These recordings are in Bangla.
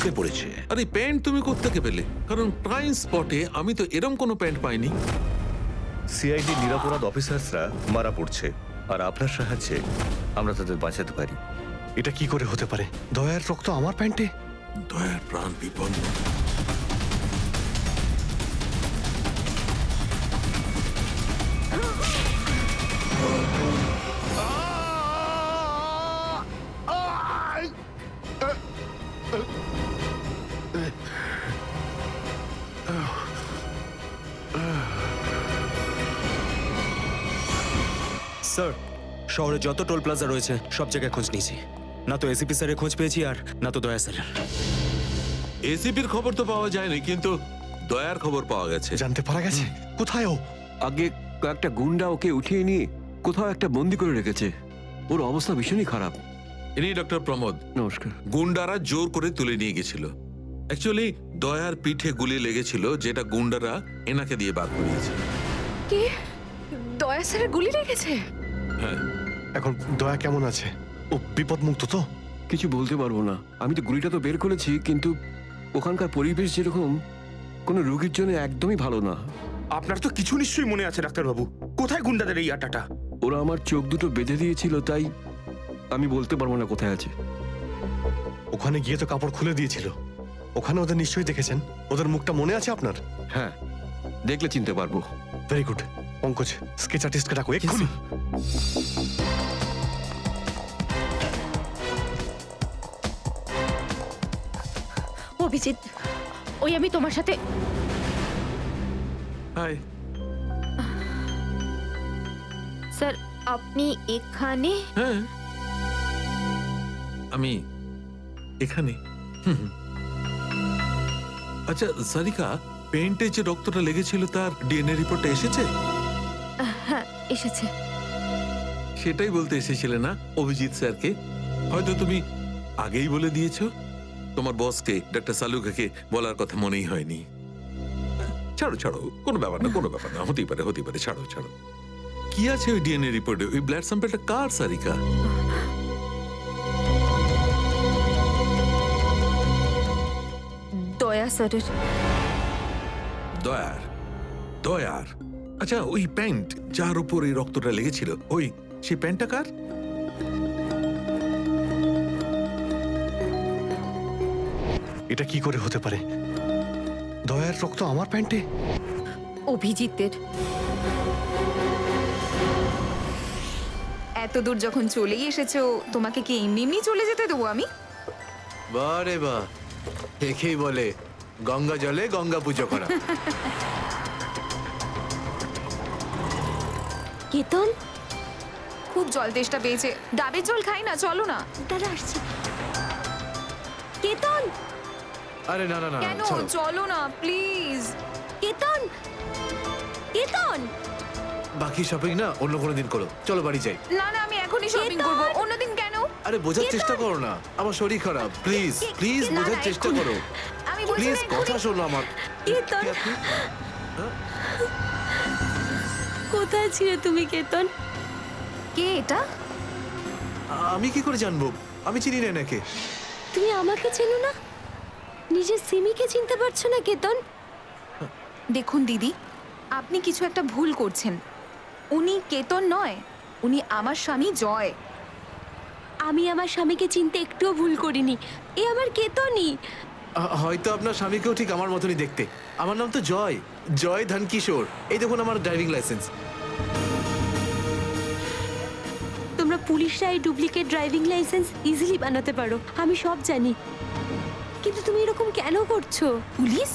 বিপদে পড়েছে। আরে প্যান্ট তুমি কোত্থেকে পেলে? কারণ ক্রাইম স্পটে আমি তো এরম কোনো প্যান্ট পাইনি। সিআইডি নিরাপরাধ অফিসার্সরা মারা পড়ছে, আর আপনার সাহায্যে আমরা তাদের বাঁচাতে পারি। এটা কি করে হতে পারে? দয়ার রক্ত আমার প্যান্টে? দয়ার প্রাণ বিপন্ন। স্যার, শহরে যত টোল প্লাজা রয়েছে সব জায়গায় খোঁজ নিয়েছি, না তো এসিপি স্যারের খোঁজ পেয়েছি আর না তো দয়া স্যারের। এসিপির খবর তো পাওয়া যায়নি, কিন্তু দয়ার খবর পাওয়া গেছে। জানতে পারা গেছে কোথায় ও? আগে কয়েকটা গুন্ডা ওকে উঠিয়ে নিয়ে কোথাও একটা বন্দি করে রেখেছে। ওর অবস্থা ভীষণই খারাপ। ইনি ডক্টর প্রমোদ। নমস্কার। গুন্ডারা জোর করে তুলে নিয়ে গেছিল। অ্যাকচুয়ালি দয়ার পিঠে গুলি লেগেছিল, যেটা গুন্ডারা এনাকে দিয়ে বার করিয়েছে। কি? দয়া স্যারের গুলি লেগেছে? হ্যাঁ। এখন দয়া কেমন আছে? ও বিপদমুক্ত তো? কিছু বলতে পারবো না। আমি তো গুলিটা তো বের করেছি, কিন্তু ওখানকার পরিবেশ যেরকম কোনো রোগীর জন্য একদমই ভালো না। আপনার তো কিছু নিশ্চয়ই মনে আছে ডাক্তারবাবু, কোথায় গুন্ডাদের এই আটাটা? ওরা আমার চোখ দুটো বেঁধে দিয়েছিল, তাই আমি বলতে পারবো না কোথায় আছে। ওখানে গিয়ে তো কাপড় খুলে দিয়েছিল। ওখানে ওদের নিশ্চয়ই দেখেছেন। ওদের মুখটা মনে আছে আপনার? হ্যাঁ, দেখলে চিনতে পারবো। Very good. পঙ্কজ, স্কেচ আর্টিস্টকে ডাকো এক্ষুনি। অভিজিৎ, ওই আমি তোমার সাথে। হাই। স্যার, আপনি এখানে? হ্যাঁ, আমি এখানে। আচ্ছা সারিকা, পেন্টে যে রক্তটা লেগেছিল তার ডিএনএ রিপোর্টটা এসেছে? হ্যাঁ, এসেছে। সেটাই বলতে এসেছিলে না অভিজিৎ স্যারকে? হয়তো তুমি আগেই বলে দিয়েছো। তোমার বসকে, ডক্টর সালুকাকে বলার কথা মনেই হয়নি। ছাড়ো ছাড়ো, কোনো ব্যাপার না, কোনো ব্যাপার না, হতেই পারে হতেই পারে, ছাড়ো ছাড়ো। কি আছে ওই ডিএনএ রিপোর্টে? ওই ব্লাড স্যাম্পলটা কার সারিকা? দয়া স্যারের। দয়ার? দয়ার? আচ্ছা, ওই প্যান্ট যার উপর এই রক্তটা লেগেছিল, ওই সেই প্যান্টটা কার? এটা কি করে হতে পারে? দয়ার রক্ত আমার প্যান্টে? অভিজিতের। এত দূর যখন চলেই এসেছো, তোমাকে কি এমনি এমনি চলে যেতে দেবো আমি? বারে বাহ, একেই বলে গঙ্গা জলে গঙ্গা পুজো করা। কেতন, খুব জল তেষ্টা পেয়েছে, ডাবের জল খাই না, চলো না। দাদা আসছে। কেতন, আরে না না না, কেন? ছাড়ো। চলো না প্লিজ। কেতন, কেতন। বাকি শপিং না অন্য কোনো দিন করো, চলো বাড়ি যাই। না না, আমি এখনই শপিং কেতন! করবো, অন্যদিন কেন? আরে বোঝার চেষ্টা করো না, আমার শরীর খারাপ, প্লিজ প্লিজ না, বোঝার না, চেষ্টা এক্ষুনি। করো, আমি বলছি প্লিজ না, কথা এক্ষুনি। শোনো আমার। কেতন, কি আপনি? কোথায় ছিলে তুমি কেতন? কে এটা? আমি কি করে জানবো? আমি চিনি না এনাকে। তুমি আমাকে চেনো না? নিজের সিমিকে চিনতে পারছো না কেতন? দেখুন দিদি, আপনি কিছু একটা ভুল করছেন। উনি কেতন নয়, উনি আমার স্বামী জয়। আমি আমার স্বামীকে চিনতে একটুও ভুল করিনি। এ আমার কেতনই। হয়তো আপনার স্বামীকেও ঠিক আমার মতনই দেখতে। আমার নাম তো জয়, জয় ধনকিশোর। এই দেখুন আমার ড্রাইভিং লাইসেন্স। তোমরা পুলিশরা এই ডুপ্লিকেট ড্রাইভিং লাইসেন্স ইজিলি বানাতে পারো, আমি সব জানি। কিন্তু তুমি এরকম কেন করছো? পুলিশ?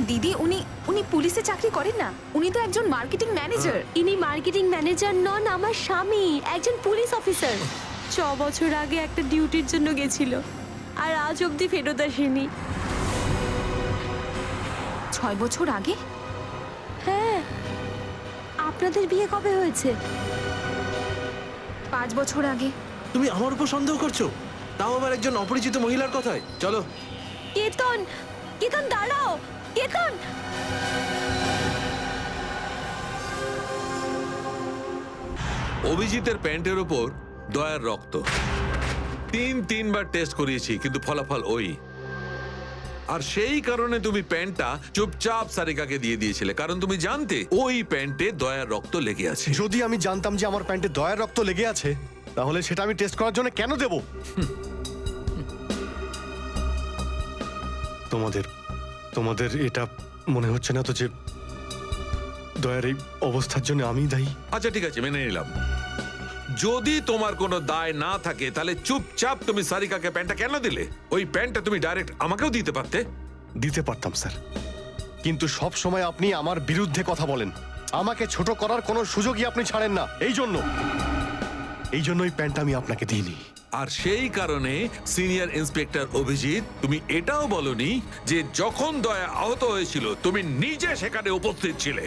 দিদি, উনি উনি পুলিশে চাকরি করেন না, উনি তো একজন মার্কেটিং ম্যানেজার। ইনি মার্কেটিং ম্যানেজার নন, আমার স্বামী একজন পুলিশ অফিসার। 6 বছর আগে একটা ডিউটির জন্য গেছিল, আর আজ অবধি ফেরত আসেনি। 6 বছর আগে? হ্যাঁ। আপনাদের বিয়ে কবে হয়েছে? 5 বছর আগে। তুমি আমার উপর সন্দেহ করছো, তাও আবার একজন অপরিচিত মহিলার কথায়। চলো। কেতন, কেতন দাঁড়াও, কেতন। অভিজিতের প্যান্টের ওপর দয়ার রক্ত। তিনবার টেস্ট করিয়েছি কিন্তু ফলাফল ওই। আর সেই কারণে তুমি প্যান্টটা চুপচাপ সারিকাকে দিয়ে দিয়েছিলে, কারণ তুমি জানতে ওই প্যান্টে দয়ার রক্ত লেগে আছে। যদি আমি জানতাম যে আমার প্যান্টে দয়ার রক্ত লেগে আছে, তাহলে সেটা আমি টেস্ট করার জন্য কেন দেব? তোমাদের এটা মনে হচ্ছে না তো যে দয়ার এই অবস্থার জন্য আমি দায়ী? আচ্ছা ঠিক আছে, মেনে নিলাম। যদি তোমার কোনো দায় না থাকে তাহলে চুপচাপ তুমি সারিকাকে প্যান্টটা কেন দিলে? ওই প্যান্টটা তুমি ডাইরেক্ট আমাকেও দিতে পারতে। দিতে পারতাম স্যার, কিন্তু সব সময় আপনি আমার বিরুদ্ধে কথা বলেন। আমাকে ছোট করার কোনো সুযোগই আপনি ছাড়েন না। এই জন্য ওই প্যান্টটা আমি আপনাকে দিইনি। আর সেই কারণে সিনিয়র ইন্সপেক্টর অভিজিৎ, তুমি এটাও বলনি যে যখন দয়া আহত হয়েছিল তুমি নিজে সেখানে উপস্থিত ছিলে।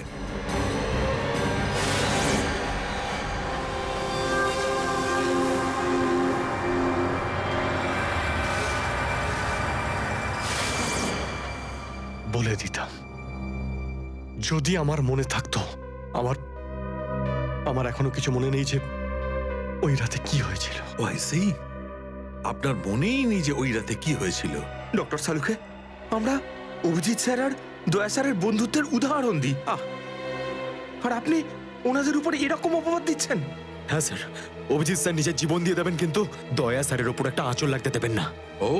বলে দিতাম যদি আমার মনে থাকতো। আমার এখনো কিছু মনে নেই যে ওই রাতে কি হয়েছিল। ওয়াইসি, আপনার মনেই নেই যে ওই রাতে কি হয়েছিল? ডক্টর সালুকে আমরা অভিজিৎ স্যার আর দয়া স্যারের বন্ধুত্বের উদাহরণ দিই, আর আপনি ওনাদের উপরে এরকম অপবাদ দিচ্ছেন? হ্যাঁ স্যার, অভিজিৎ স্যার নিজের জীবন দিয়ে দেবেন, কিন্তু দয়া স্যারের ওপর একটা আঁচল লাগতে দেবেন না। ও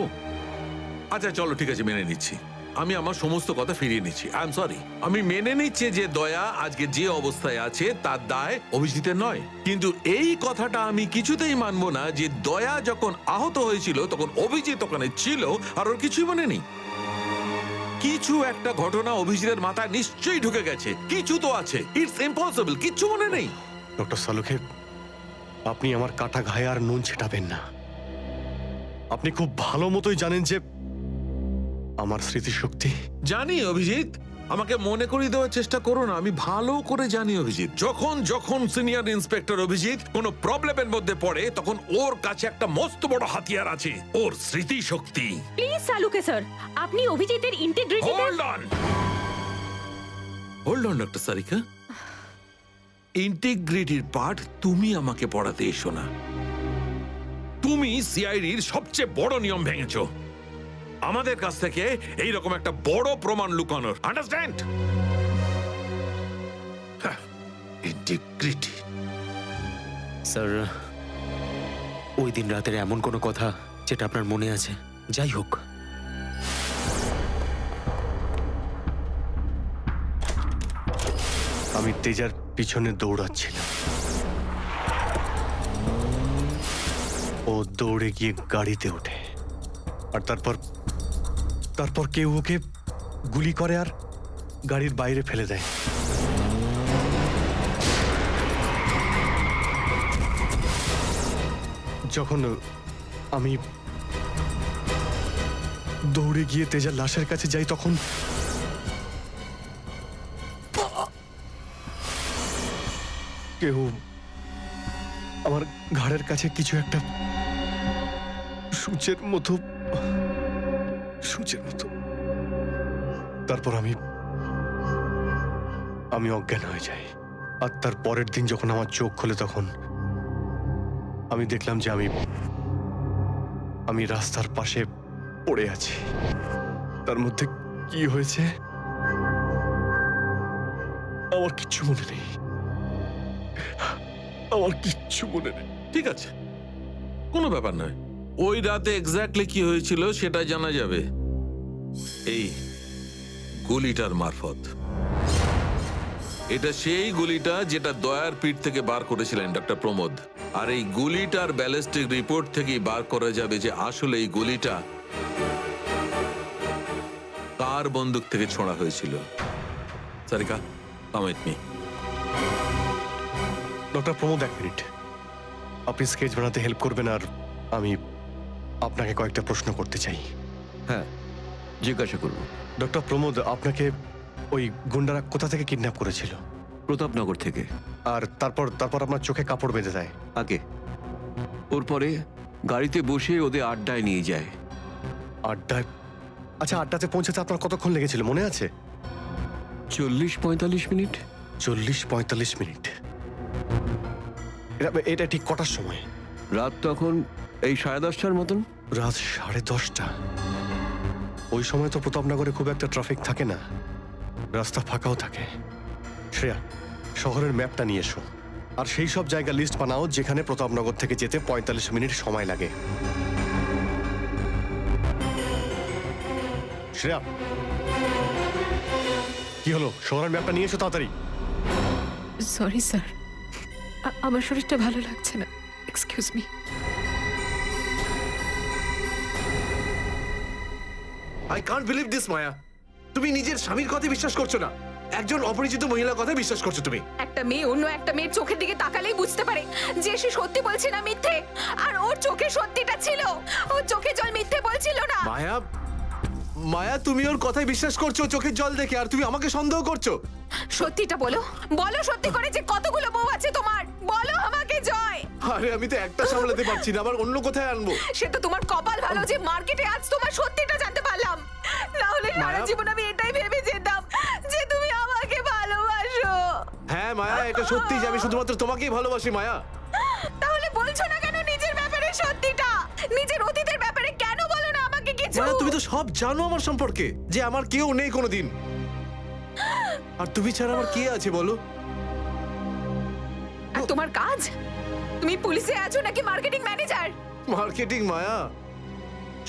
আচ্ছা চলো ঠিক আছে, মেনে নিচ্ছি। আমি আমার সমস্ত কথা ফিরিয়ে নিচ্ছি। I am sorry. আমি মেনে নিচ্ছি যে দয়া আজকে যে অবস্থায় আছে তার দায় অভিজিতের নয়, কিন্তু এই কথাটা আমি কিছুতেই মানবো না যে দয়া যখন আহত হয়েছিল তখন অভিজিৎ ওখানে ছিল আর ওর কিছুই মনে নেই। কিছু একটা ঘটনা অভিজিতের মাথায় নিশ্চয়ই ঢুকে গেছে, কিছু তো আছে। ইটস ইম্পসিবল, কিচ্ছু মনে নেই। ডক্টর সালুকে, আপনি আমার কাটা ঘায়ে আর নুন ছেটাবেন না। আপনি খুব ভালো মতোই জানেন যে আমার স্মৃতিশক্তি। জানি অভিজিৎ, আমাকে মনে করিয়ে দেওয়ার চেষ্টা করো না। আমি ভালো করে জানি অভিজিৎ, যখন সিনিয়র ইন্সপেক্টর অভিজিৎ কোনো প্রবলেমের মধ্যে পড়ে তখন ওর কাছে একটা মস্ত বড় হাতিয়ার আছে, ওর স্মৃতিশক্তি। প্লিজ সালুকে স্যার, আপনি অভিজিতের integrity hold on doctor Sarika. ইন্টিগ্রিটির পার্ট তুমি আমাকে পড়াতে এসো না। তুমি সিআইডির সবচেয়ে বড় নিয়ম ভেঙেছো, আমাদের কাছ থেকে এইরকম একটা বড় প্রমাণ লুকানোর। আন্ডারস্ট্যান্ড? ইন্টিগ্রিটি। স্যার, ওই দিন রাতের এমন কোনো কথা যেটা আপনার মনে আছে? যাই হোক, আমি তেজার পিছনে দৌড়াচ্ছিলাম। ও দৌড়ে গিয়ে গাড়িতে ওঠে, আর তারপর কেউ ওকে গুলি করে আর গাড়ির বাইরে ফেলে দেয়। যখন আমি দৌড়ে গিয়ে তেজার লাশের কাছে যাই তখন কেউ আমার ঘাড়ের কাছে কিছু একটা সূচের মতো। তারপর আমি অজ্ঞান হয়ে যাই। আর তার পরের দিন যখন আমার চোখ খোলে তখন আমি দেখলাম যে আমি রাস্তার পাশে পড়ে আছি। তার মধ্যে কি হয়েছে আমার কিচ্ছু মনে নেই। ঠিক আছে, কোনো ব্যাপার নয়। ওই রাতে এক্স্যাক্টলি কি হয়েছিল সেটা জানা যাবে এই গুলিটার মারফত। এটা সেই গুলিটা যেটা দয়ার পিঠ থেকে বার করেছিলেন ডক্টর প্রমোদ। আর এই গুলিটার ব্যালিস্টিক রিপোর্ট থেকেই বার করা যাবে যে আসলে এই গুলিটা কার বন্দুক থেকে ছোঁড়া হয়েছিল। Sarika, come with me. Doctor Pramod, এক মিনিট। আপনি স্কেচ বানাতে হেল্প করবেন, আর আমি আপনাকে কয়েকটা প্রশ্ন করতে চাই। হ্যাঁ, জিজ্ঞাসা করবো। ডক্টর প্রমোদ, আপনাকে ওই গুন্ডারা কোথা থেকে কিডন্যাপ করেছিল? প্রতাপনগর থেকে। আর তারপর আপনার চোখে কাপড় বেঁধে দেয়? আগে ওর পরে গাড়িতে বসে ওদের আড্ডায় নিয়ে যায়। আড্ডায়? আচ্ছা, আড্ডাতে পৌঁছাতে আপনার কতক্ষণ লেগেছিল মনে আছে? 40-45 মিনিট। 40-45 মিনিট? এটা ঠিক কটার সময়? রাত তখন এই 10:30টার মতন। রাত 10:30টা? ওই সময় তো প্রতাপনগরে খুব একটা ট্রাফিক থাকে না, রাস্তা ফাঁকাও থাকে। শ্রেয়া, শহরের ম্যাপটা নিয়ে এসো, আর সেই সব জায়গা লিস্ট বানাও যেখানে প্রতাপনগর থেকে যেতে 45 মিনিট সময় লাগে। শ্রেয়া, কি হলো? শহরের ম্যাপটা নিয়ে এসো তাড়াতাড়ি। সরি স্যার, আমার শরীরটা ভালো লাগছে না, excuse me. I can't believe this Maya, তুমি নিজের স্বামীর কথা বিশ্বাস করছো না, একজন অপরিচিত মহিলার কথা বিশ্বাস করছো তুমি। একটা মেয়ে অন্য একটা মেয়ের চোখের দিকে তাকালেই বুঝতে পারে যে সে সত্যি বলছে না মিথ্যে, আর ওর চোখে সত্যিটা ছিল, ওর চোখে জল মিথ্যে বলছিল না। মায়া, মায়া তুমি ওর কথায় বিশ্বাস করছো চোখের জল দেখে, আর তুমি আমাকে সন্দেহ করছো। সত্যিটা বলো, বলো সত্যি করে যে কতগুলো বউ আছে তোমার, বলো আমাকে জয়। আরে আমি তো একটা সামলাতে পারছি না, আবার অন্য কোথায় আনবো? সে তো তোমার কপাল ভালো যে মার্কেটে আজ তোমার সত্যিটা জানতে পারলাম, না হলে সারা মায়া- জীবন আমি এটাই ভেবে যেতাম যে তুমি আমাকে ভালোবাসো। হ্যাঁ মায়া, এটা সত্যি যে আমি শুধুমাত্র তোমাকেই ভালোবাসি মায়া। তাহলে বলছো না কেন নিজের ব্যাপারে সত্যিটা, নিজের অতীতের ব্যাপারে কেন বলো না আমাকে কিছু? মায়া তুমি তো সব জানো আমার সম্পর্কে, যে আমার কেউ নেই কোনোদিন, আর তুমি ছাড়া আমার কে আছে বলো? আর তোমার কাজ, তুমি পুলিশে আছো নাকি মার্কেটিং ম্যানেজার? মার্কেটিং মায়া।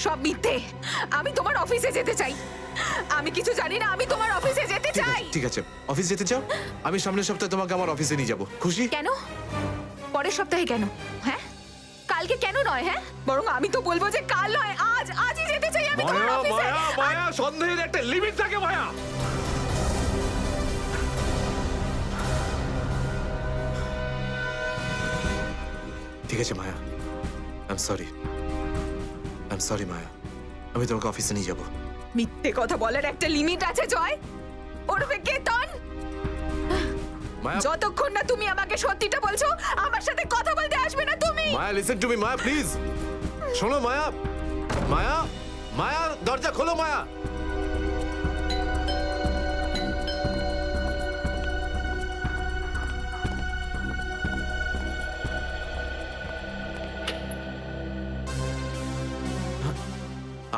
সব মিথ্যে। আমি তোমার অফিসে যেতে চাই, আমি কিছু জানি না, আমি তোমার অফিসে যেতে ঠিক চাই। আছে, ঠিক আছে, অফিস যেতে চাও? আমি সামনের সপ্তাহে তোমাকে আমার অফিসে নিয়ে যাবো, খুশি? কেন পরের সপ্তাহে কেন? হ্যাঁ কালকে কেন নয়? হ্যাঁ বরং আমি তো বলবো যে কাল নয়, আজই যেতে চাই আমি তোমার মায়া অফিসে। মায়া মায়া, সন্দেহের একটা লিমিট থাকে মায়া। ঠিক আছে মায়া, আই এম সরি মায়া, আমি তোমাকে অফিসে নিয়ে যাবো। মিথ্যে কথা বলার একটা লিমিট আছে জয়, ওরফে কেতন। মায়া, যতক্ষণ না তুমি আমাকে সত্যিটা বলছো, আমার সাথে কথা বলতে আসবে না তুমি। Maya listen to me Maya, please শোনো মায়া। মায়া, মায়া দরজা খোলো মায়া।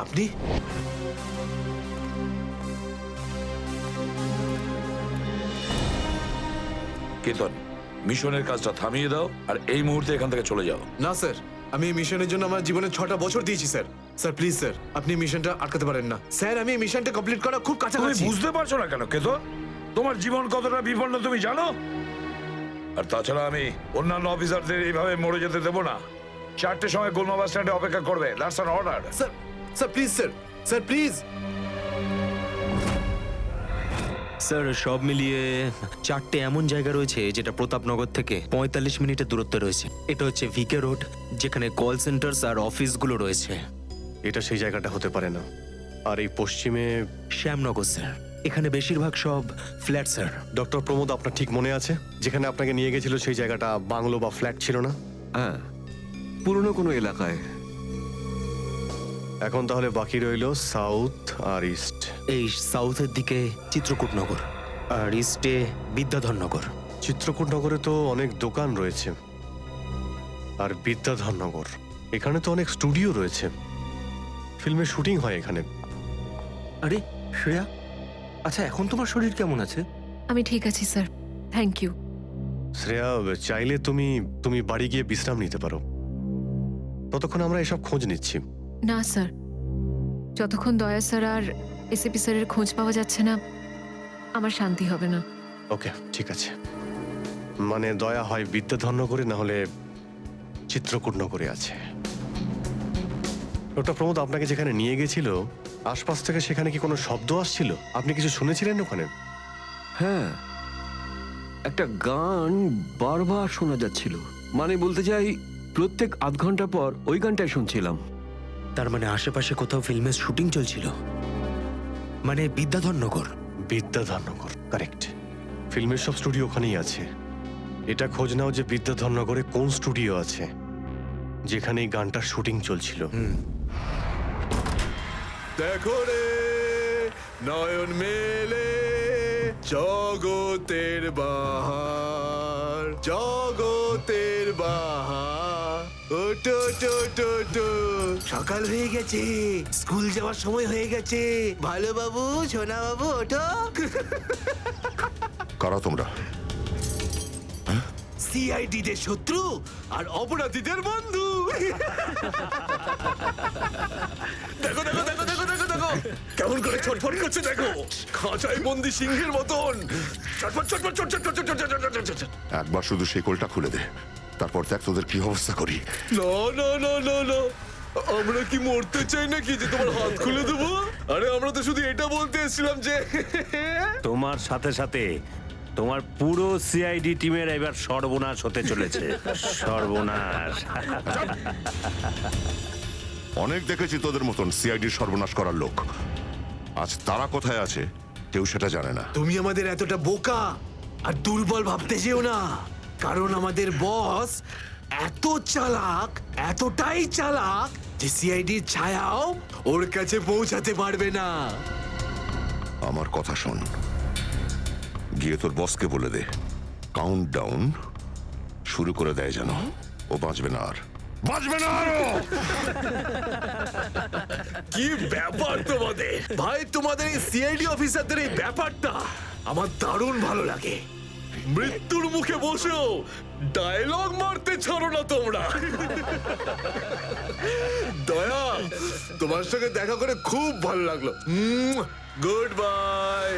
আপনি? কেতন, মিশনের কাজটা থামিয়ে দাও আর এই মুহূর্তে এখান থেকে চলে যাও। না স্যার, আমি এই মিশনের জন্য আমার জীবনে 6টা বছর দিয়েছি স্যার। স্যার প্লিজ স্যার, আপনি মিশনটা আটকাতে পারেন না স্যার, আমি এই মিশনটা কমপ্লিট করা খুব তুমি কাছাকাছি। বুঝতে পারছো না কেন কেতন? তোমার জীবন কতটা বিপন্ন তুমি জানো? আর তাছাড়া আমি অন্যান্য অফিসারদের এইভাবে মরে যেতে দেবো না। 4টের সময় গোলমা বাস স্ট্যান্ডে অপেক্ষা করবে, that's an order. Sir, sir please sir, sir please. Sir সব মিলিয়ে 4টে এমন জায়গা রয়েছে যেটা প্রতাপনগর থেকে 45 মিনিটের দূরত্বে রয়েছে। এটা হচ্ছে ভিকে রোড, যেখানে কল সেন্টার্স আর অফিসগুলো রয়েছে। এটা সেই জায়গাটা হতে পারে না। আর এই পশ্চিমে শ্যামনগর স্যার, এখানে বেশিরভাগ সব ফ্ল্যাট স্যার। ডক্টর প্রমোদ, আপনার ঠিক মনে আছে যেখানে আপনাকে নিয়ে গেছিল সেই জায়গাটা বাংলো বা ফ্ল্যাট ছিল না? হ্যাঁ, পুরনো কোনো এলাকায়। এখন তাহলে বাকি রইল সাউথ আর ইস্ট। এই সাউথের দিকে চিত্রকূটনগর আর ইস্টে বিদ্যাধরনগর। চিত্রকূটনগরে তো অনেক দোকান রয়েছে, আর বিদ্যাধরনগর এখানে তো অনেক স্টুডিও রয়েছে, ফিল্মের শুটিং হয় এখানে। আরে শ্রেয়া, আচ্ছা এখন তোমার শরীর কেমন আছে? আমি ঠিক আছি স্যার, থ্যাংক ইউ। শ্রেয়া, চাইলে তুমি বাড়ি গিয়ে বিশ্রাম নিতে পারো, ততক্ষণ আমরা এসব খোঁজ নিচ্ছি। না স্যার, যতক্ষণ দয়া স্যার আর এসিপি স্যারের খোঁজ পাওয়া যাচ্ছে না, আমার শান্তি হবে না। ওকে, ঠিক আছে। মানে দয়া হয় বিদ্যাধরনগরে, না হলে চিত্রকূটনগরে আছে। ডক্টর প্রমোদ আপনাকে যেখানে নিয়ে গেছিল, আশপাশ থেকে সেখানে কি কোনো শব্দ আসছিল? আপনি কিছু শুনেছিলেন ওখানে? হ্যাঁ, একটা গান বারবার শোনা যাচ্ছিল। মানে বলতে চাই, প্রত্যেক আধ ঘন্টা পর ওই গানটাই শুনছিলাম। তার মানে আশেপাশে কোথাও ফিল্মের শুটিং চলছিল, মানে বিদ্যাধরনগর। বিদ্যাধরনগর, কারেক্ট। ফিল্মের সব স্টুডিও ওখানেই আছে। এটা খোঁজ নাও যে বিদ্যাধরনগরে কোন স্টুডিও আছে যেখানে এই গানটার শুটিং চলছিল। দেখো রে নয়ন মেলে জগতের বাহার, জগতের বাহার, ওটো ওটো ওটো ওটো সকাল হয়ে গেছে, স্কুল যাওয়ার সময় হয়ে গেছে। ভালো বাবু, সোনা বাবু, ওঠো। কারা তোমরা? সিআইডি দের শত্রু আর অপরাধীদের বন্ধু। দেখো দেখো দেখো দেখো দেখো দেখো কেমন করে ছটফট করছে, দেখো খাঁচায় বন্দি সিংহের মতন ছটফট ছটফট ছটফট ছটফট ছটফট ছটফট। একবার শুধু শেকলটা খুলে দে, তারপর দেখ তোদের কি অবস্থা করি। না না না না না, আমরা কি মরতে চাই নাকি যে তোমার হাত খুলে দেবো? আরে আমরা তো শুধু এটা বলতে এসেছিলাম যে তোমার সাথে সাথে তোমার পুরো সিআইডি টিমের এবার সর্বনাশ হতে চলেছে। সর্বনাশ। অনেক দেখেছি তোদের মতন সিআইডির সর্বনাশ করার লোক। আজ তারা কোথায় আছে কেউ সেটা জানে না। তুমি আমাদের এতটা বোকা আর দুর্বল ভাবতে যেও না, কারণ আমাদের বস এত চালাক, এতটাই চালাক যে সিআইডির ছায়াও ওর কাছে পৌঁছাতে পারবে না। আমার কথা শোন, গিয়ে তোর বসকে বলে দে কাউন্ট ডাউন শুরু করে দেয় যেন ও বাঁচবে না আর, বাঁচবে না আরো। কি ব্যাপার তোমাদের ভাই, তোমাদের এই সিআইডি অফিসারদের এই ব্যাপারটা আমার দারুণ ভালো লাগে। মৃত্যুর মুখে বসেও ডায়লগ মারতে ছাড়ো না তোমরা। দয়া, তোমার সঙ্গে দেখা করে খুব ভালো লাগলো। Good bye.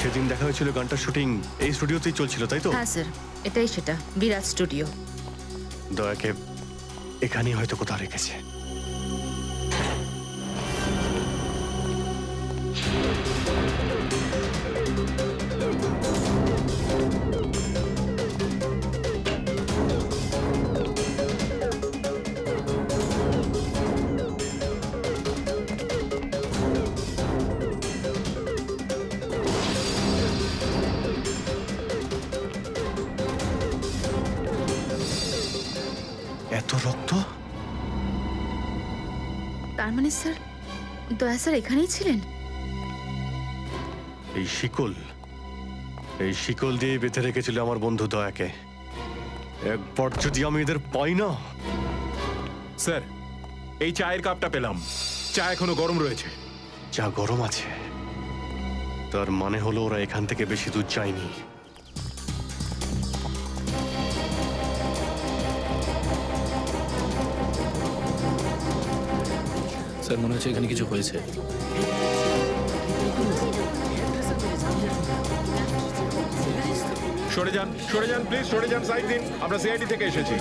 সেদিন দেখা হয়েছিল গানটার শুটিং এই স্টুডিওতেই চলছিল, তাই তো? হ্যাঁ স্যার, এটাই সেটা, বিরাট স্টুডিও। দয়াকে এখানেই হয়তো কোথাও রেখেছে। এত রক্ত? তার মানে স্যার, দয়া স্যার এখানেই ছিলেন? এই শিকল দিয়ে বেঁধে রেখেছিল আমার বন্ধু দয়াকে। একবার যদি আমি এদের পাই না। স্যার, এই চায়ের কাপটা পেলাম, চা এখনো গরম রয়েছে। যা গরম আছে তার মানে হলো ওরা এখান থেকে বেশি দূর যায়নি। স্যার মনে হচ্ছে এখানে কিছু হয়েছে। সরে যান প্লিজ, সরে যান, সাইড দিন, আমরা সিআইডি থেকে এসেছি।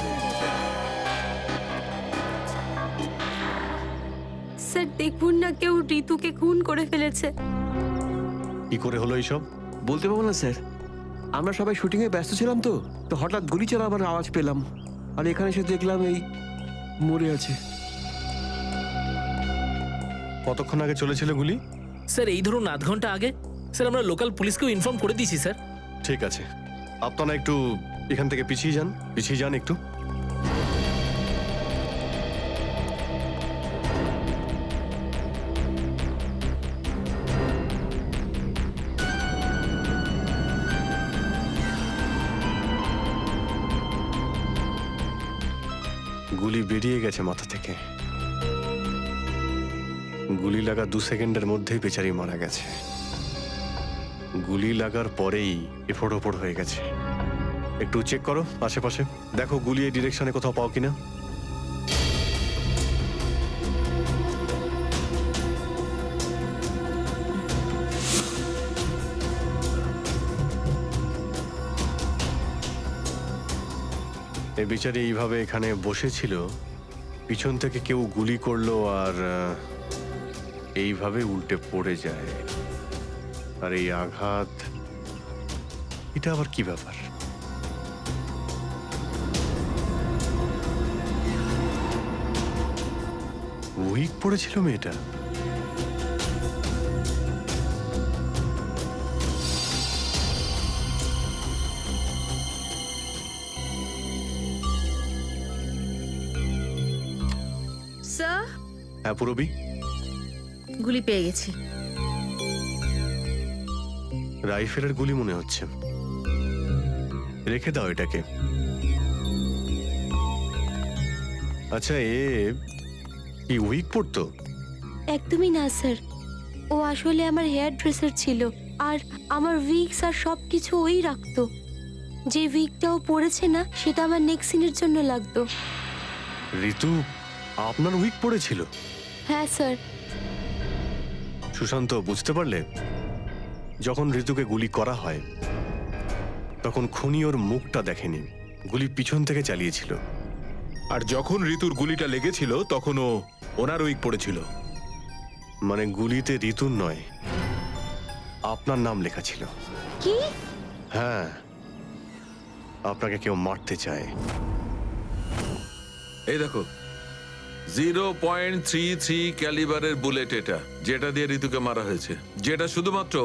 স্যার দেখুন না, কেউ ঋতুকে খুন করে ফেলেছে। কি করে হলো এইসব? বলতে পারবো না স্যার, আমরা সবাই শুটিং এ ব্যস্ত ছিলাম তো তো হঠাৎ গুলি চালাবার আওয়াজ পেলাম, আর এখানে এসে দেখলাম এই মরে আছে। কতক্ষণ আগে চলেছিল গুলি? স্যার এই ধরুন আধ ঘন্টা আগে। স্যার আমরা লোকাল পুলিশকেও ইনফর্ম করে দিয়েছি স্যার। ঠিক আছে, আপনারা একটু এখান থেকে পিছিয়ে যান একটু। গুলি বেরিয়ে গেছে মাথা থেকে। গুলি লাগা 2 সেকেন্ডের মধ্যেই বেচারি মারা গেছে। গুলি লাগার পরেই এফোড় ওপড় হয়ে গেছে। একটু চেক করো আশেপাশে, দেখো গুলি এই ডিরেকশনে কোথাও পাও কিনা। এই বেচারি এইভাবে এখানে বসেছিল, পিছন থেকে কেউ গুলি করলো আর এইভাবে উল্টে পড়ে যায়। আর এই আঘাত, এটা আবার কি ব্যাপার? উইক পড়েছিল মেয়েটা। স্যার, হ্যাঁ পুরবি, গুলি পেয়ে গেছি। রাইফেলের গুলি মনে হচ্ছে। রেখে দাও এটাকে। আচ্ছা, কি উইক পড়তো? একদমই না স্যার, ও আসলে আমার হেয়ার ড্রেসার ছিল, আর আমার উইগস আর সব কিছু ওই রাখতো। যে উইগটা ও পরেছে না, সেটা আমার নেক্সট সিনের জন্য লাগতো। ঋতু আপনার উইক পড়েছিল? হ্যাঁ স্যার। সুশান্ত, বুঝতে পারলে? যখন ঋতুকে গুলি করা হয় তখন খুনি ওর মুখটা দেখেনি, গুলি পিছন থেকে চালিয়েছিল। আর যখন ঋতুর গুলিটা লেগেছিল তখন ও ওনার উইক পড়েছিল। মানে গুলিতে ঋতুর নয়, আপনার নাম লেখা ছিল। কি? হ্যাঁ, আপনাকে কেউ মারতে চায়। এই দেখো, 0.33 ক্যালিবারের বুলেট এটা, যেটা দিয়ে ঋতুকে মারা হয়েছে, যেটা শুধুমাত্র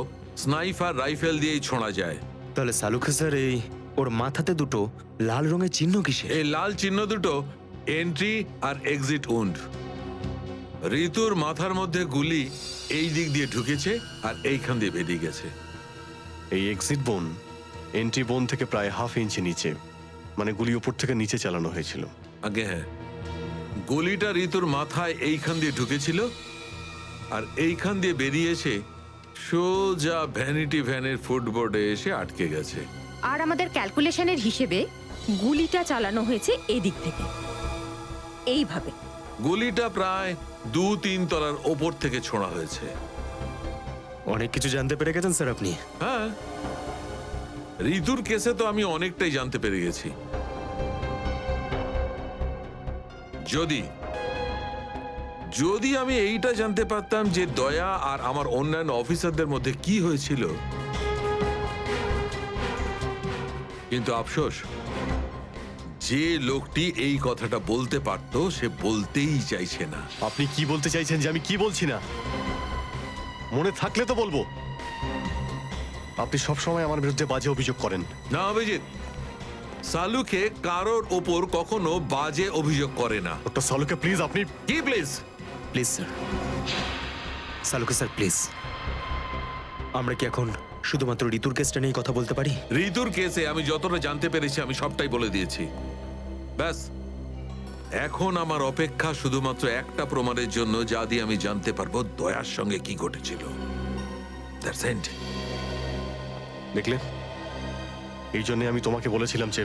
স্নাইপার রাইফেল দিয়েই ছোঁড়া যায়। তাহলে সালুকে স্যার, এই ওর মাথাতে দুটো লাল রঙের চিহ্ন কিসে? এই লাল চিহ্ন দুটো এন্ট্রি আর এক্সিট উন্ড। ঋতুর মাথার মধ্যে গুলি এই দিক দিয়ে ঢুকেছে আর এইখান দিয়ে বেরিয়ে গেছে। এই এক্সিট বোন এন্ট্রি বোন থেকে প্রায় হাফ ইঞ্চি নিচে, মানে গুলি উপর থেকে নিচে চালানো হয়েছিল। আগে হ্যাঁ, গুলিটা ঋতুর মাথায় এইখান দিয়ে ঢুকেছিল আর এইখান দিয়ে বেরিয়ে এসে সোজা ভ্যানিটি ভ্যানের ফুটবোর্ডে এসে আটকে গেছে। আর আমাদের ক্যালকুলেশনের হিসেবে গুলিটা চালানো হয়েছে এদিক থেকে, এইভাবে। গুলিটা প্রায় 2-3 তলার ওপর থেকে ছোঁড়া হয়েছে। অনেক কিছু জানতে পেরে গেছেন স্যার আপনি। হ্যাঁ, ঋতুর কেসে তো আমি অনেকটাই জানতে পেরে গেছি। যদি আমি এইটা জানতে পারতাম যে দয়া আর আমার অন্যান্য অফিসারদের মধ্যে কি হয়েছিল, কিন্তু আফসোস, যে লোকটি এই কথাটা বলতে পারত সে বলতেই চাইছে না। আপনি কি বলতে চাইছেন যে আমি কি বলছি না? মনে থাকলে তো বলবো। আপনি সবসময় আমার বিরুদ্ধে বাজে অভিযোগ করেন। না অভিজিৎ, সালুকে কারোর ওপর কখনো বাজে অভিযোগ করে না। ডক্টর সালুকে প্লিজ, আপনি কি please? Please sir, Saluke sir please, আমরা কি এখন শুধুমাত্র ঋতুর কেসটা নিয়ে কথা বলতে পারি? ঋতুর কেসে আমি যতটা জানতে পেরেছি আমি সবটাই বলে দিয়েছি। ব্যাস, এখন আমার অপেক্ষা শুধুমাত্র একটা প্রমাণের জন্য, যা দিয়ে আমি জানতে পারবো দয়ার সঙ্গে কি ঘটেছিল। That's it. দেখলে, এই জন্য আমি তোমাকে বলেছিলাম যে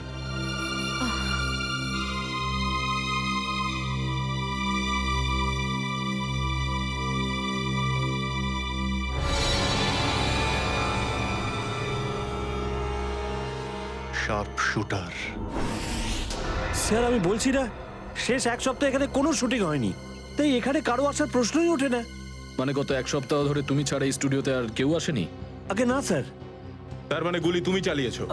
শার্প শুটার। স্যার আমি বলছি না, শেষ এক সপ্তাহ এখানে কোনো শুটিং হয়নি, তাই এখানে কারো আসার প্রশ্নই ওঠে না। মানে গত এক সপ্তাহ ধরে তুমি ছাড়া এই স্টুডিওতে আর কেউ আসেনি? আগে না স্যার। তার মানে গুলি তুমি চালিয়েছো?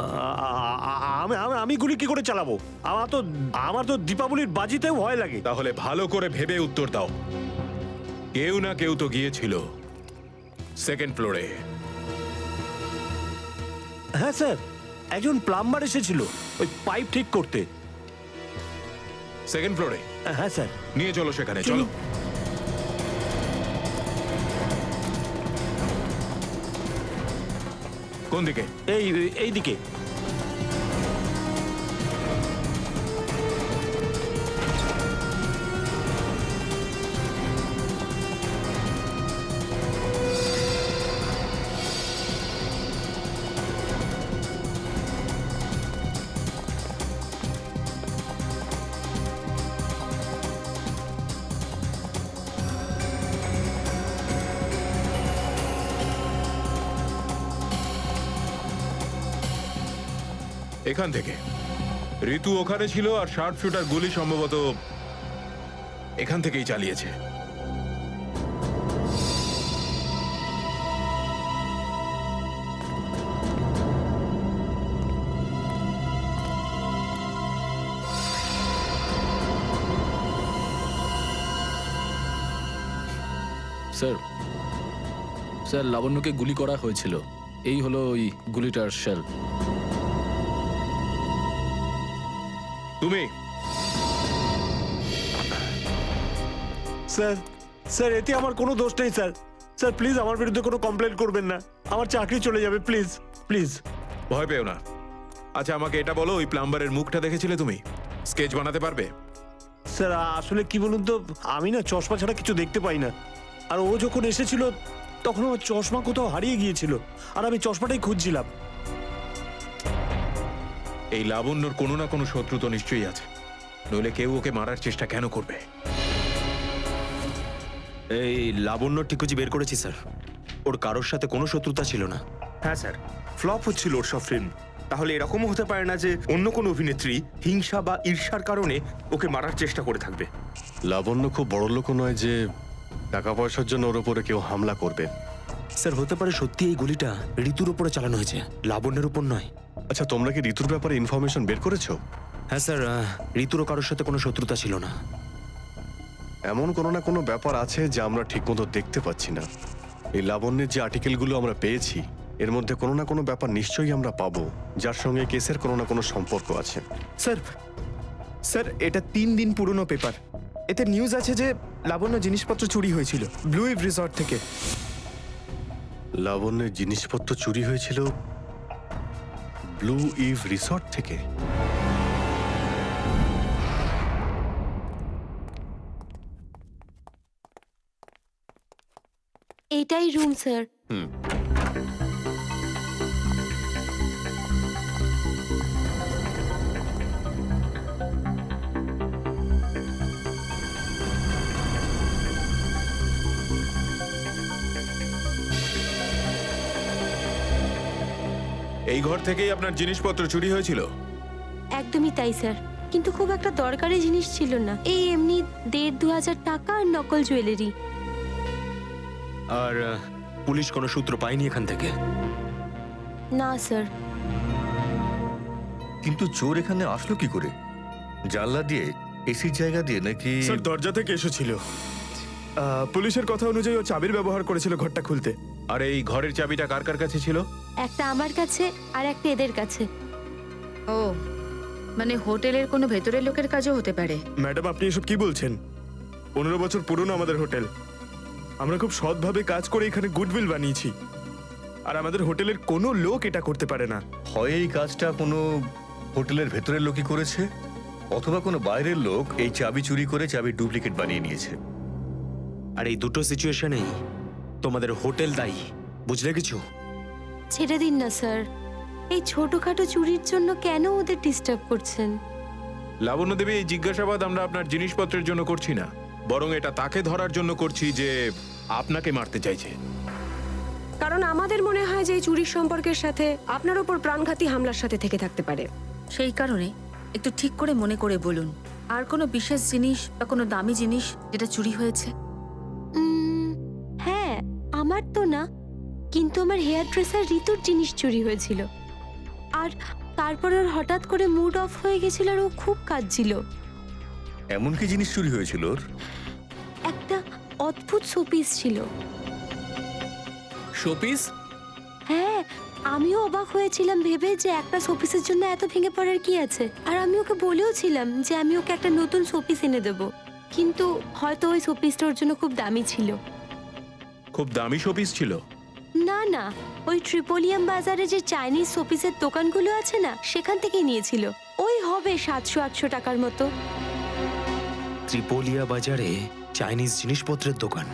আমি গুলি কি করে চালাবো? আমার তো দীপাবলির বাজিতেও ভয় লাগে। তাহলে ভালো করে ভেবে উত্তর দাও। কেউ না কেউ তো গিয়েছিল সেকেন্ড ফ্লোরে। হ্যাঁ স্যার, একজন প্লাম্বার এসেছিল ওই পাইপ ঠিক করতে। সেকেন্ড ফ্লোরে? হ্যাঁ স্যার। নিয়ে চলো সেখানে, চলো। কোন দিকে? এই দিকে। এখান থেকে। ঋতু ওখানে ছিল আর শার্প শুটার গুলি সম্ভবত এখান থেকেই চালিয়েছে। স্যার, স্যার লাবণ্যকে গুলি করা হয়েছিল। এই হলো ওই গুলিটার শেল। তুমি স্যার স্যার এতে আমার কোনো দোষ নেই স্যার। স্যার প্লিজ আমার বিরুদ্ধে কোনো কমপ্লেন করবেন না, আমার চাকরি চলে যাবে, প্লিজ প্লিজ। ভয় পেও না। আচ্ছা আমাকে এটা বলো, ওই প্লাম্বারের মুখটা দেখেছিলে তুমি? স্কেচ বানাতে পারবে? স্যার আসলে কি বলুন তো, আমি না চশমা ছাড়া কিছু দেখতে পাই না। আর ও যখন এসেছিল তখন আমার চশমা কোথাও হারিয়ে গিয়েছিল, আর আমি চশমাটাই খুঁজছিলাম। এই লাবণ্যর কোনো না কোনো শত্রু তো নিশ্চয়ই আছে, নইলে কেউ ওকে মারার চেষ্টা কেন করবে? এই লাবণ্য টিকুজি বের করেছি স্যার, ওর কারোর সাথে কোনো শত্রুতা ছিল না। হ্যাঁ স্যার, ফ্লপ হচ্ছিল ওর সব ফিল্ম। তাহলে এরকমও হতে পারে না যে অন্য কোনো অভিনেত্রী হিংসা বা ঈর্ষার কারণে ওকে মারার চেষ্টা করে থাকবে। লাবণ্য খুব বড় লোক নয় যে টাকা পয়সার জন্য ওর উপরে কেউ হামলা করবে। স্যার হতে পারে সত্যি এই গুলিটা ঋতুর উপরে চালানো হয়েছে, লাবণ্যের উপর নয়। আচ্ছা, তোমরা কি ঋতুর ব্যাপারে ইনফরমেশন বের করেছো? হ্যাঁ স্যার, ঋতুরও কারোর সাথে কোনো শত্রুতা ছিল না। এমন কোনো না কোনো ব্যাপার আছে যা আমরা ঠিকমতো দেখতে পাচ্ছি না। এই লাবণ্যের যে আর্টিকেলগুলো আমরা পেয়েছি, এর মধ্যে কোনো না কোনো ব্যাপার নিশ্চয়ই আমরা পাবো যার সঙ্গে কেসের কোনো না কোনো সম্পর্ক আছে। স্যার স্যার এটা 3 দিন পুরনো পেপার। এতে নিউজ আছে যে লাবণ্য জিনিসপত্র চুরি হয়েছিল ব্লু ইভ রিসর্ট থেকে। লাবণ্যের জিনিসপত্র চুরি হয়েছিল ব্লু ইভ রিসর্ট থেকে? এটাই রুম স্যার। এই ঘর থেকেই আপনার জিনিসপত্র চুরি হয়েছিল? একদমই তাই স্যার, কিন্তু খুব একটা দরকারি জিনিস ছিল না। এই এমনি 1,500-2,000 টাকা আর নকল জুয়েলারি। আর পুলিশ কোনো সূত্র পায়নি এখান থেকে? না স্যার। কিন্তু চোর এখানে আসলো কি করে? জানলা দিয়ে, এসির জায়গা দিয়ে নাকি? স্যার দরজা থেকে এসেছিল। পুলিশের কথা অনুযায়ী ও চাবির ব্যবহার করেছিল ঘরটা খুলতে। আর এই ঘরের চাবিটা কার কার কাছে ছিল? একটা আমার কাছে আর একটা এদের কাছে। ও মানে হোটেলের কোনো ভেতরের লোকের কাজও হতে পারে। ম্যাডাম আপনি এসব কি বলছেন? 15 বছর পুরনো আমাদের হোটেল। আমরা খুব সৎভাবে কাজ করে এখানে গুডউইল বানিয়েছি, আর আমাদের হোটেলের কোনো লোক এটা করতে পারে না। হয় এই কাজটা কোনো হোটেলের ভেতরের লোকই করেছে, অথবা কোনো বাইরের লোক এই চাবি চুরি করে চাবির ডুপ্লিকেট বানিয়ে নিয়েছে। আর এই দুটো সিচুয়েশনেই তোমাদের হোটেল দায়ী, বুঝলে কিছু? ছেড়ে দিন না স্যার, এই ছোটখাটো চুরির জন্য কেন ওদের ডিস্টার্ব করছেন? লাবণ্য দেবী, এই জিজ্ঞাসাবাদ আমরা আপনার জিনিসপত্রের জন্য করছি না, বরং এটা তাকে ধরার জন্য করছি যে আপনাকে মারতে চাইছে। কারণ আমাদের মনে হয় যে এই চুরির সম্পর্কের সাথে আপনার উপর প্রাণঘাতী হামলার সাথে থেকে থাকতে পারে। সেই কারণে একটু ঠিক করে মনে করে বলুন, আর কোনো বিশেষ জিনিস বা কোনো দামি জিনিস যেটা চুরি হয়েছে? হ্যাঁ, আমার তো না, কিন্তু আমার হেয়ার ড্রেসার ঋতুর জিনিস চুরি হয়েছিল। আর তারপর ওর হঠাৎ করে মুড অফ হয়ে গেছিল আর ও খুব কাঁদছিল। এমন কি জিনিস চুরি হয়েছিল ওর? একটা অদ্ভুত শোপিস ছিল। শোপিস? হ্যাঁ, আমিও অবাক হয়েছিলাম ভেবে যে একটা শোপিসের জন্য এত ভেঙে পড়ার কি আছে। আর আমি ওকে বলেও ছিলাম যে আমি ওকে একটা নতুন শোপিস এনে দেবো, কিন্তু হয়তো ওই শোপিসটা ওর জন্য খুব দামি ছিল। খুব দামি শোপিস ছিল? না না, ওই ট্রিপোলিয়াম বাজারে যে চাইনিজ শোপিসের দোকানগুলো আছে না, সেখান থেকেই নিয়েছিল। ওই হবে 700-800 টাকার মতো। ত্রিপোলিয়া বাজারে চাইনিজ জিনিসপত্রের দোকান?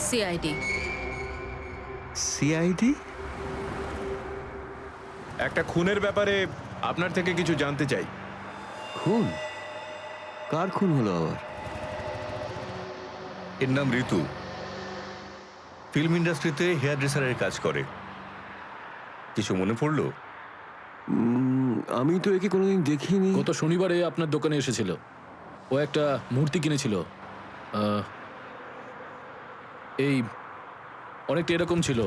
সিআইডি। সিআইডি? একটা খুনের ব্যাপারে আপনার থেকে কিছু জানতে চাই। খুন? কার খুন হলো আবার? এর নাম ঋতু, ফিল্ম ইন্ডাস্ট্রিতে হেয়ার ড্রেসারের কাজ করে। কিছু মনে পড়লো? আমি তো একে কোনোদিন দেখিনি। গত শনিবারে আপনার দোকানে এসেছিল। ও একটা মূর্তি কিনেছিল, এই অনেকটা এরকম ছিল।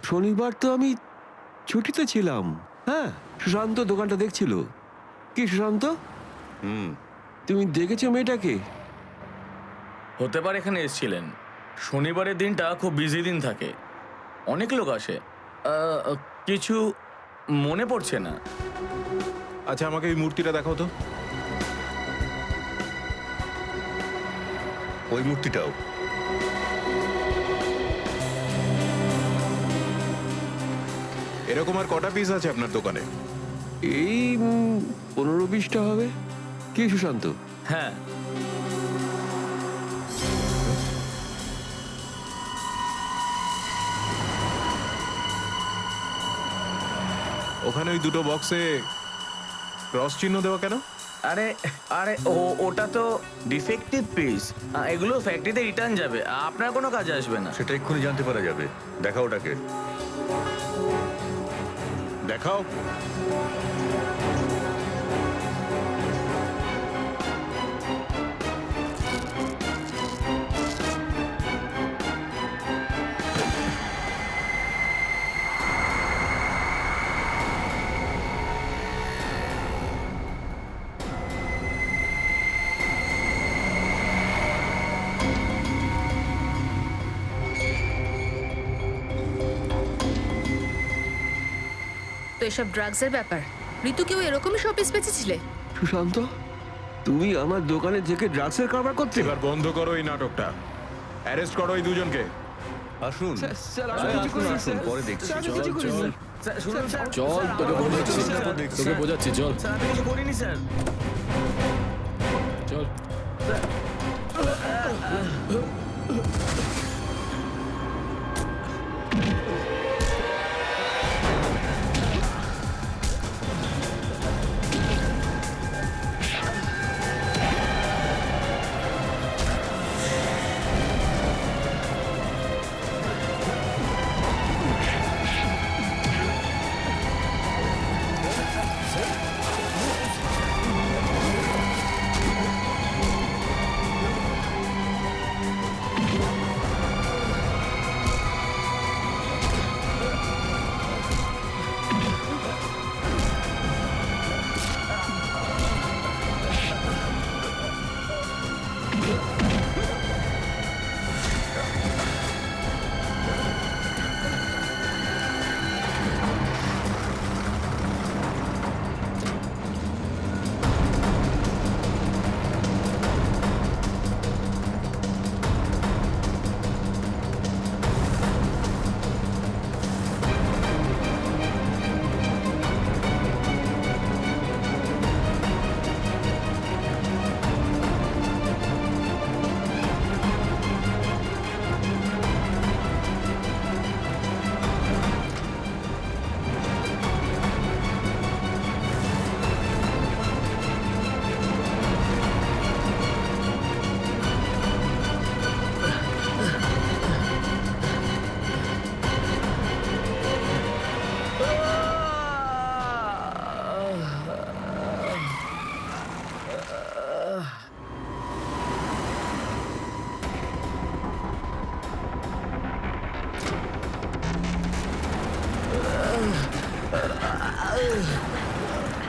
শনিবার তো আমি ছুটিতে ছিলাম। হ্যাঁ, সুশান্ত দোকানটা দেখছিল। কি সুশান্ত, তুমি দেখেছো মেয়েটাকে? হতে পারে এখানে এসেছিলেন। শনিবারের দিনটা খুব বিজি দিন থাকে, অনেক লোক আসে। কিছু মনে পড়ছে না। আচ্ছা, আমাকে এই মূর্তিটা দেখাও তো। ওই মূর্তিটাও। এরকম আর কটা পিস আছে আপনার দোকানে? এই 15-20টা হবে। কি সুশান্ত? হ্যাঁ, ওখানে ওই দুটো বক্সে ক্রস চিহ্ন দেওয়া কেন? আরে আরে ওটা তো ডিফেক্টিভ পিস, এগুলো ফ্যাক্টরিতে রিটার্ন যাবে, আপনার কোনো কাজে আসবে না। সেটা এক্ষুনি জানতে পারা যাবে। দেখাও ওটাকে। দেখাও। তো এসব ড্রাগসের ব্যাপার। ঋতু কেউ এরকমই সব পিস বেঁচেছিলে? সুশান্ত, তুমি আমার দোকানে থেকে ড্রাগসের কারবার করতে? এবার বন্ধ করো এই নাটকটা। অ্যারেস্ট করো এই দুজনকে। আসুন, স্যার, আসুন, পরে দেখছি। চল, তোকে বোঝাচ্ছি, চল স্যার, আমি কিছু করিনি স্যার। চল।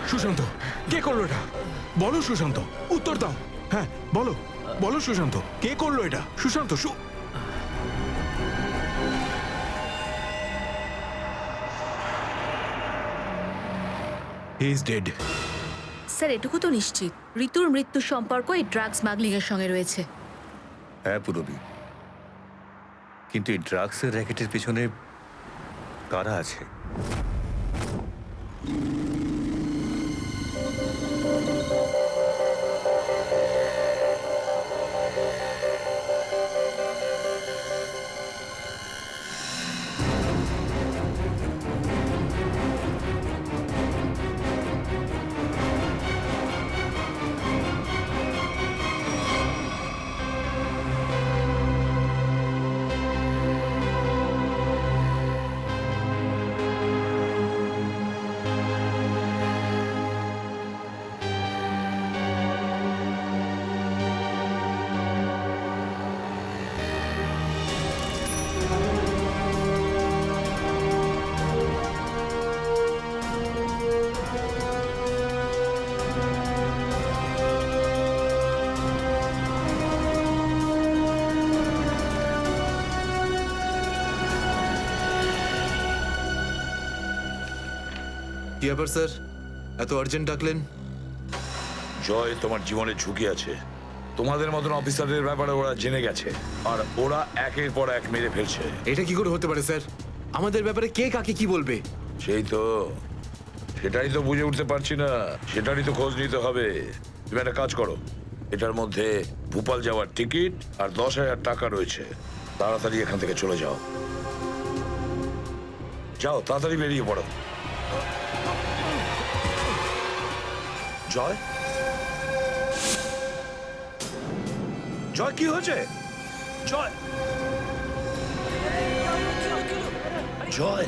সুশান্ত, কে করলো এটা? বলো সুশান্ত, উত্তর দাও। হ্যাঁ, বলো বলো সুশান্ত, কে করলো এটা? Sushant, he is dead. Sir, এটুকু তো নিশ্চিত ঋতুর মৃত্যুর সম্পর্ক এই ড্রাগস স্মাগলিং এর সঙ্গে রয়েছে। হ্যাঁ পুরবী, কিন্তু এই ড্রাগসের র্যাকেটের পিছনে কারা আছে? কি ব্যাপার স্যার, এত আর্জেন্ট ডাকলেন? জয়, তোমার জীবনে ঝুঁকি আছে। তোমাদের মতন অফিসারদের ব্যাপারে ওরা জেনে গেছে, আর ওরা একের পর এক মেরে ফেলছে। এটা কি করে হতে পারে স্যার? আমাদের ব্যাপারে কে কাকে কি বলবে? সেই তো, সেটাই তো বুঝে উঠতে পারছি না। সেটারই তো খোঁজ নিতে হবে। তুমি একটা কাজ করো, এটার মধ্যে ভোপাল যাওয়ার টিকিট আর 10,000 টাকা রয়েছে। তাড়াতাড়ি এখান থেকে চলে যাও। যাও, তাড়াতাড়ি বেরিয়ে পড়ো। জয়, জয়, কি হয়েছে? জয়, জয়,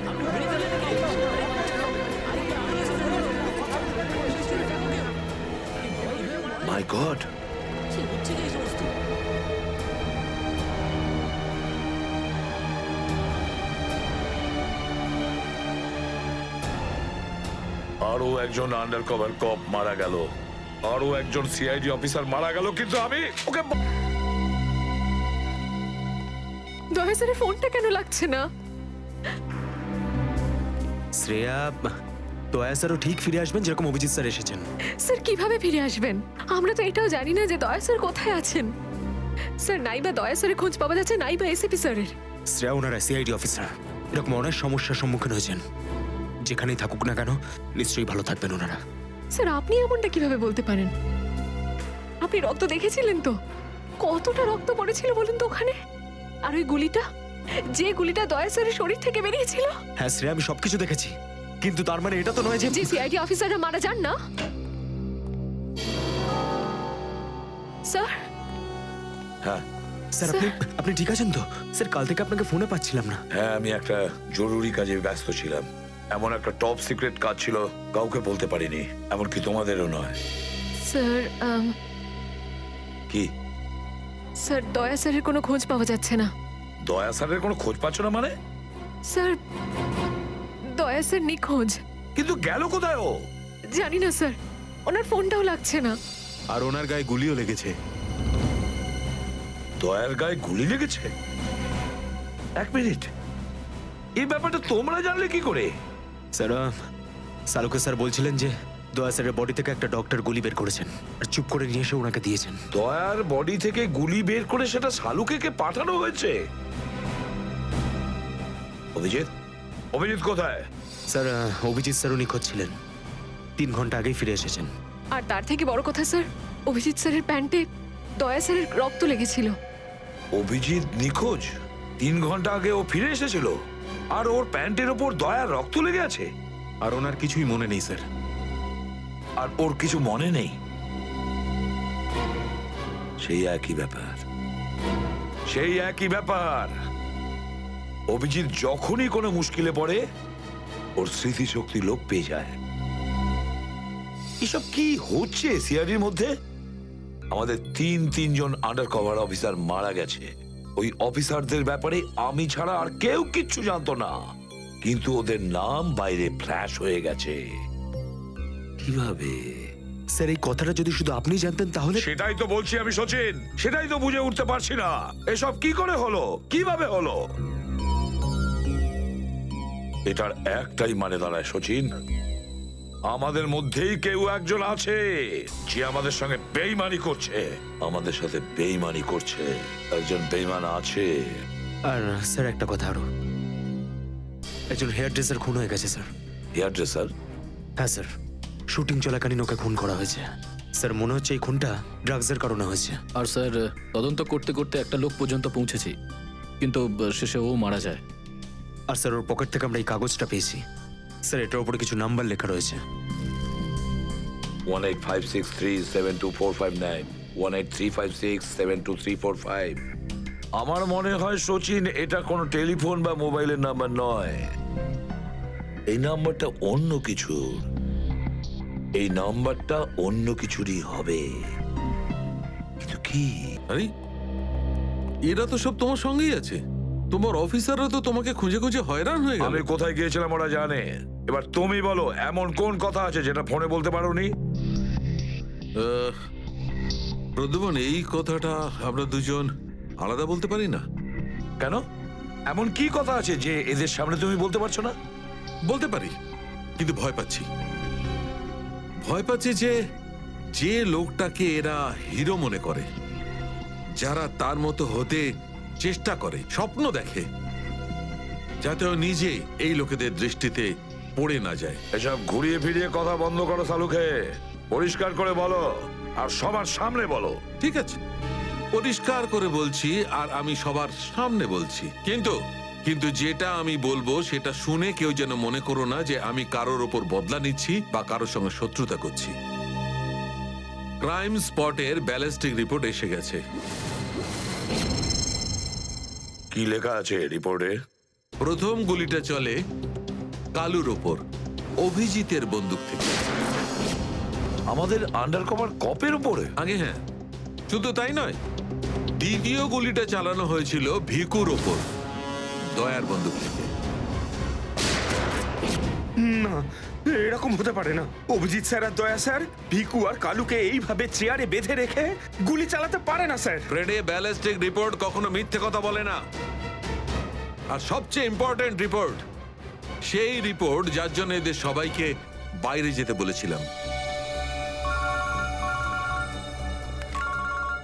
মাই গড, আরো একজন আন্ডার কভার কপ মারা গেল, আরো একজন সিআইডি অফিসার মারা গেল, কিন্তু আমি ওকে দয়া স্যারের ফোনটা কেন লাগছে না? শ্রেয়া, দয়া স্যারও ঠিক ফিরে আসবেন যেরকম অভিজিৎ স্যার এসেছেন। স্যার কিভাবে ফিরে আসবেন? আমরা তো এটাও জানি না যে দয়া স্যার কোথায় আছেন। স্যার, নাই বা দয়া স্যারের খোঁজ পাওয়া যাচ্ছে, নাই বা এসিপি স্যারের। শ্রেয়া ওনারা সিআইডি অফিসার, এরকম অনেক সমস্যার সম্মুখীন হয়েছেন। যেখানেই থাকুক না কেন নিশ্চয়ই ভালো থাকবেন ওনারা। স্যার, আপনি এমনটা কিভাবে বলতে পারেন? আপনি রক্ত দেখেছিলেন তো? কতটা রক্ত পড়েছিল বলুন তো ওখানে? আর ওই গুলিটা, যে গুলিটা দয়া স্যারের শরীর থেকে বেরিয়েছিল। হ্যাঁ শ্রেয়া, আমি সবকিছু দেখেছি, কিন্তু তার মানে এটা তো নয় যে সিআইডি অফিসাররা মারা যান না। স্যার, হ্যাঁ স্যার, আপনি ঠিক আছেন তো? স্যার, কাল থেকে আপনাকে ফোনে পাচ্ছিলাম না। হ্যাঁ, আমি একটা জরুরি কাজে ব্যস্ত ছিলাম। এমন একটা টপ সিক্রেট কাজ ছিল, কাউকে বলতে পারিনি, এমনকি তোমাদেরও নয়। স্যার, কি? স্যার, দয়া স্যারের কোনো খোঁজ পাওয়া যাচ্ছে না। দয়া স্যারের কোনো খোঁজ পাচ্ছ না মানে? স্যার, দয়া স্যার নিখোঁজ। কিন্তু গেল কোথায় ও? জানি না স্যার, ওনার ফোনটাও লাগছে না। আর ওনার গায়ে গুলিও লেগেছে। দয়ার গায়ে গুলি লেগেছে? এক মিনিট, এই ব্যাপারটা তোমরা জানলে কি করে? স্যার, সালুকে স্যার বলছিলেন যে দয়া স্যারের বডি থেকে একটা ডক্টর গুলি বের করেছেন আর চুপ করে নিয়ে এসে ওনাকে দিয়েছেন। দয়ার বডি থেকে গুলি বের করে সেটা শালুকে পাঠানো হয়েছে? অভিজিৎ, অভিজিৎ কোথায়? স্যার, অভিজিৎ স্যারও নিখোঁজ ছিলেন, 3 ঘন্টা আগেই ফিরে এসেছেন। আর তার থেকে বড় কথা স্যার, অভিজিৎ স্যারের প্যান্টে দয়া স্যারের রক্ত লেগেছিল। অভিজিৎ নিখোঁজ? 3 ঘন্টা আগে ও ফিরে এসেছিল, আর ওর প্যান্টের ওপর দয়ার রক্ত লেগে আছে। আর ওনার কিছুই মনে নেই স্যার। আর ওর কিছু মনে নেই? সেই একই ব্যাপার, সেই একই ব্যাপার। অভিজিৎ যখনই কোনো মুশকিলে পড়ে ওর স্মৃতিশক্তি লোপ পেয়ে যায়। এসব কি হচ্ছে সিআইডির মধ্যে? আমাদের তিনজন আন্ডার কভার অফিসার মারা গেছে। ওই অফিসারদের ব্যাপারে আমি ছাড়া আর কেউ কিচ্ছু জানতো না, কিন্তু ওদের নাম বাইরে ফ্ল্যাশ হয়ে গেছে। কিভাবে? স্যার, এই কথাটা যদি শুধু আপনি জানতেন তাহলে। সেটাই তো বলছি আমি সচিন, সেটাই তো বুঝে উঠতে পারছি না এসব কি করে হলো, কিভাবে হলো। এটার একটাই মানে দাঁড়ায় সচিন, আমাদের মধ্যেই কেউ একজন আছে যে আমাদের সঙ্গে বেইমানি করছে, আমাদের সাথে বেইমানি করছে। একজন বেইমান আছে। আর স্যার, একটা কথা আরো, একজন হেয়ার ড্রেসার খুন হয়ে গেছে স্যার। Hair dresser? হ্যাঁ স্যার, শুটিং চলাকালীন ওকে খুন করা হয়েছে। স্যার, মনে হচ্ছে এই খুনটা ড্রাগসের কারণে হয়েছে। আর স্যার, তদন্ত করতে করতে একটা লোক পর্যন্ত পৌঁছেছি, কিন্তু শেষে ও মারা যায়। আর স্যার, ওর পকেট থেকে আমরা এই কাগজটা পেয়েছি। স্যার, এটার উপরে কিছু নাম্বার লেখা রয়েছে। 1856372459, 1835672345। আমার মনে হয় সচিন, এটা কোনো টেলিফোন বা মোবাইলের নাম্বার নয়। এই নাম্বারটা অন্য কিছু, এই নাম্বারটা অন্য কিছুরই হবে। কিন্তু কি? আরে, এরা তো সব তোমার সঙ্গেই আছে। তোমার অফিসাররা তো তোমাকে খুঁজে খুঁজে হয়রান হয়ে গেল। আমি কোথায় গিয়েছিলাম ওরা জানে। এবার তুমি বলো, এমন কোন কথা আছে যেটা ফোনে বলতে পারোনি? প্রদ্যুমন, এই কথাটা আমরা দুজন আলাদা বলতে পারি না। কেন? এমন কি কথা আছে যে এদের সামনে তুমি বলতে পারছো না? বলতে পারি, কিন্তু ভয় পাচ্ছি যে যে লোকটাকে এরা হিরো মনে করে, যারা তার মতো হতে চেষ্টা করে, স্বপ্ন দেখে, যাতে ও নিজে এই লোকেদের দৃষ্টিতে পড়ে না যায়। এসব ঘুরিয়ে ফিরিয়ে কথা বন্ধ করো সালুকে, পরিষ্কার করে বলো আর সবার সামনে বলো। ঠিক আছে, পরিষ্কার করে বলছি আর আমি সবার সামনে বলছি, কিন্তু যেটা আমি বলবো সেটা শুনে কেউ যেন মনে করো না যে আমি কারোর ওপর বদলা নিচ্ছি বা কারোর সঙ্গে শত্রুতা করছি। ক্রাইম স্পটের ব্যালিস্টিক রিপোর্ট এসে গেছে। কি লেখা আছে রিপোর্টে? প্রথম গুলিটা চলে কালুর ওপর, অভিজিতের বন্দুক থেকে। আমাদের আন্ডারকভার কপের উপরে? আগে হ্যাঁ, শুধু তাই নয়, দ্বিতীয় গুলিটা চালানো হয়েছিল ভিকুর ওপর, দয়ার বন্দুক থেকে। না, এরকম হতে পারে না। অভিজিৎ স্যার আর দয়া স্যার ভিকু আর কালুকে এইভাবে চেয়ারে বেঁধে রেখে গুলি চালাতে পারে না স্যার। ফ্রেডে ব্যালিস্টিক রিপোর্ট কখনো মিথ্যে কথা বলে না। আর সবচেয়ে ইম্পর্টেন্ট রিপোর্ট, সেই রিপোর্ট যার জন্য এদের সবাইকে বাইরে যেতে বলেছিলাম।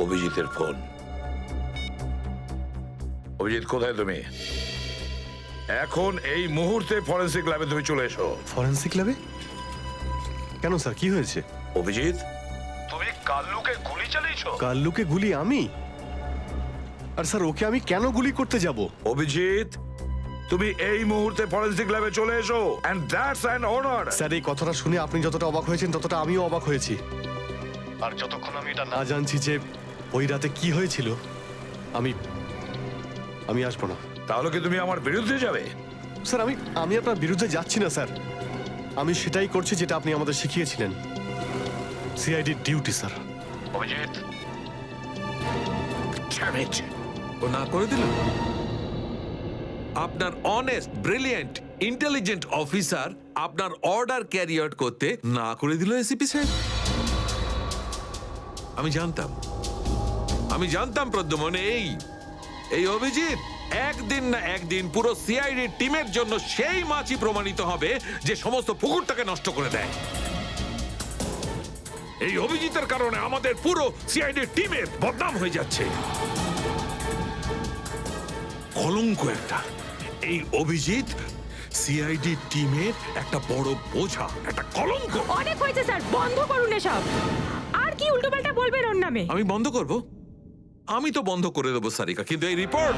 অভিজিতের ফোন। অভিজিৎ, কোথায় তুমি? এখন এই মুহূর্তে ফরেনসিক ল্যাবে তুমি চলে এসো। ফরেনসিক ল্যাবে? কেন স্যার, কি হয়েছে? অভিজিৎ, তুমি কাল্লুকে গুলি চালিয়েছো? কাল্লুকে গুলি আমি? আর স্যার, ওকে আমি কেন গুলি করতে যাব? অভিজিৎ, তুমি এই মুহূর্তে ফরেনসিক ল্যাবে চলে এসো, and that's an order. Sir, এই কথাটা শুনে আপনি যতটা অবাক হয়েছেন ততটা আমিও অবাক হয়েছি। আর যতক্ষণ আমি এটা না জানছি যে ওই রাতে কি হয়েছিল, আমি আসবো না। তাহলে কি তুমি আমার বিরুদ্ধে যাবে? স্যার, আমি আপনার বিরুদ্ধে যাচ্ছি না স্যার। আমি সেটাই করছি যেটা আপনি আমাদের শিখিয়েছিলেন, সিআইডি ডিউটি স্যার। অভিজিৎ, ও না করে দিল। আপনার অনেস্ট, ব্রিলিয়েন্ট, ইন্টেলিজেন্ট অফিসার আপনার অর্ডার ক্যারি আউট করতে না করে দিল এসিপি সাহেব। আমি জানতাম প্রদ্যুম্ন, এই অভিজিৎ একদিন না একদিন পুরো সিআইডি টিমের জন্য সেই মাছি প্রমাণিত হবে যে সমস্ত পুকুরটাকে নষ্ট করে দেয়। এই অভিজিতের কারণে আমাদের পুরো সিআইডি টিমের বদনাম হয়ে যাচ্ছে। কলঙ্ক একটা। এই অভিজিৎ সিআইডি টিমের একটা বড় বোঝা, একটা কলঙ্ক। অনেক হয়েছে স্যার, বন্ধ করুন এসব। আর কি উল্টোপাল্টা বলবেন ওর নামে? আমি বন্ধ করব? আমি তো বন্ধ করে দেবো সারিকা, কিন্তু এই রিপোর্ট,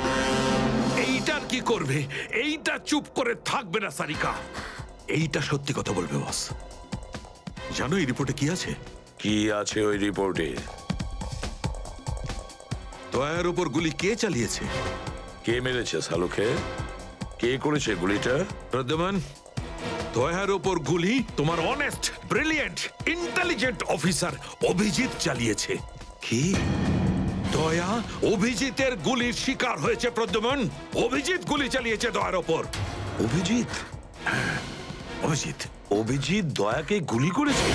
এইটার কি করবে? এইটা চুপ করে থাকবে না সারিকা, এইটা সত্যি কথা বলবে বস। জানো এই রিপোর্টে কি আছে? কি আছে ওই রিপোর্টে? দয়ার উপর গুলি কে চালিয়েছে, কে মেরেছে সালুকে, কে করেছে গুলিটা? প্রদ্যুম্ন, দয়ার উপর গুলি তোমার honest, brilliant, intelligent officer Abhijit চালিয়েছে। কি? দয়া অভিজিতের গুলির শিকার হয়েছে প্রদ্যুম্ন। অভিজিৎ গুলি চালিয়েছে দয়ার ওপর। অভিজিৎ? অভিজিৎ অভিজিৎ দয়াকে গুলি করেছে?